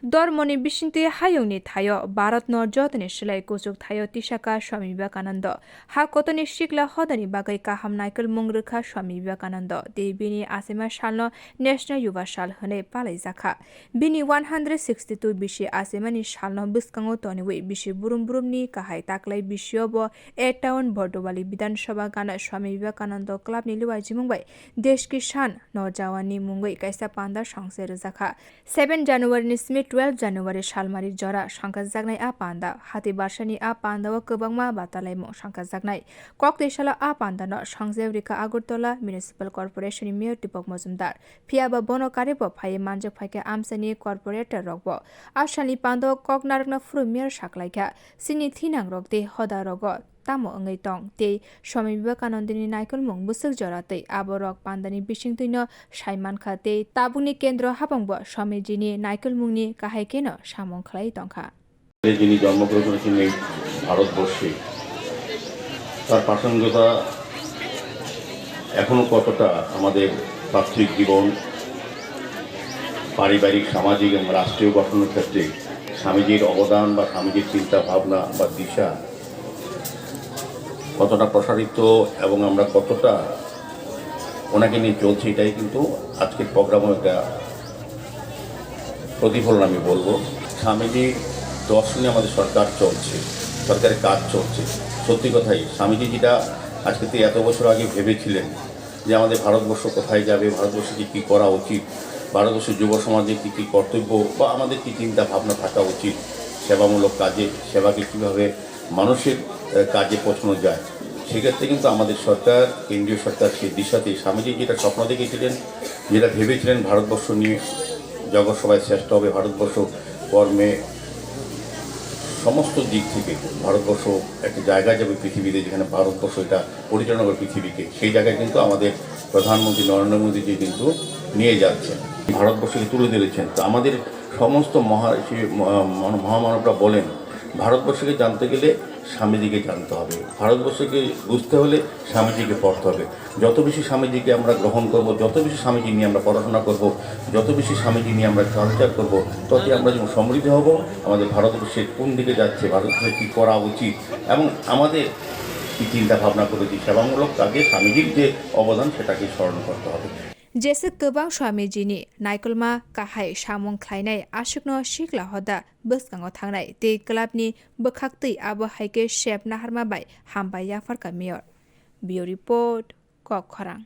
Dormoni bishinti hayongni thayo Bharatno jotni silai kusuk thayo tisaka Swami vivekananda ha kotoni shikla hodani bagai kaham naikal mungrukha Swami vivekananda de bini asema shalno national yuva shal hane palai zakha bini 162 bishi achaimani shalno bwskang tonwi bishi burumni kahai taklai bishiyobo a town borduwali bidhan sabha gana Swami vivekananda club ni luajimung bai desh ki shan nawjawan'ni mwngui kaisa panda songsai zakha 7 January ni simi 12 January salmari jora sangka jagnai a panda hati barsani a panda o kwbangma batalaimo sangka jagnai kokte sala a panda no sangjewrika agartala municipal corporation ni mayor Dipak majumdar phiaba bono karebo phawimanjak phaikha amsani corporator rokbo asani panda koknarakna furu mayor saklaikha sini thinang rokte hoda rogo tamo angai tong te Swami vivekanandani naikolmung busuk jora tei aborok pandani bisingtuino saiman khate tabuni kendra habangbo Swamijini naikolmungni kahai keno samong khlai tongkha যিনি জন্মগ্রহণ করেছেন এই ভারতবর্ষে তার প্রাসঙ্গিকতা এখনো কতটা আমাদের পার্থিব জীবন পারিবারিক সামাজিক এবং রাষ্ট্রীয় গঠনের ক্ষেত্রে স্বামীজির অবদান বা স্বামীজির চিন্তা ভাবনা বা দিশা কতটা প্রসারিত এবং আমরা কতটা ওনাকে নিয়ে চলছি এটাই কিন্তু আজকের প্রোগ্রামে একটা প্রতিফলন আমি বলবো স্বামীজি দর্শনে আমাদের সরকার চলছে সরকারের কাজ চলছে সত্যি কথাই স্বামীজি যেটা আজকে তো এত বছর আগে ভেবেছিলেন যে আমাদের ভারতবর্ষ কোথায় যাবে ভারতবর্ষে কী করা উচিত ভারতবর্ষের যুব সমাজের কী কর্তব্য বা আমাদের কী চিন্তা ভাবনা থাকা উচিত সেবামূলক কাজে সেবাকে কীভাবে মানুষের কাজে পৌঁছানো যায় সেক্ষেত্রে কিন্তু আমাদের সরকার কেন্দ্রীয় সরকার সেই দিশাতে স্বামীজি যেটা স্বপ্ন দেখেছিলেন যেটা ভেবেছিলেন ভারতবর্ষ নিয়ে জগৎ সবাই শ্রেষ্ঠ হবে ভারতবর্ষ কর্মে সমস্ত দিক থেকে ভারতবর্ষ একটা জায়গায় যাবে পৃথিবীতে যেখানে ভারতবর্ষ এটা পরিচালনা করে পৃথিবীকে সেই জায়গায় কিন্তু আমাদের প্রধানমন্ত্রী নরেন্দ্র মোদীজি কিন্তু নিয়ে যাচ্ছেন ভারতবর্ষকে তুলে ধরেছেন তো আমাদের সমস্ত মহামানবরা বলেন ভারতবর্ষকে জানতে গেলে স্বামীজিকে জানতে হবে ভারতবর্ষকে বুঝতে হলে স্বামীজিকে পড়তে হবে যত বেশি স্বামীজিকে আমরা গ্রহণ করব যত বেশি স্বামীজি নিয়ে আমরা পড়াশোনা করব যত বেশি স্বামীজি নিয়ে আমরা কালচার করব ততই আমরা যেমন সমৃদ্ধ হব আমাদের ভারতবর্ষের কোন দিকে যাচ্ছে ভারতবর্ষে কী করা উচিত এবং আমাদের কী চিন্তা ভাবনা করেছি সেবামূলক কাজে স্বামীজির যে অবদান সেটাকে স্মরণ করতে হবে जेसे गोबां स्वामीजिनि नायकलमा काहाय सामं ख्लायनाय आसुकनो सिखला हदा bwskang थांनाय ते क्लाबनि बोखाक्तै आबो हाइके शेप नाहारमा बाय हामबाय याफारका मेयर बियो रिपोर्ट कक खरां।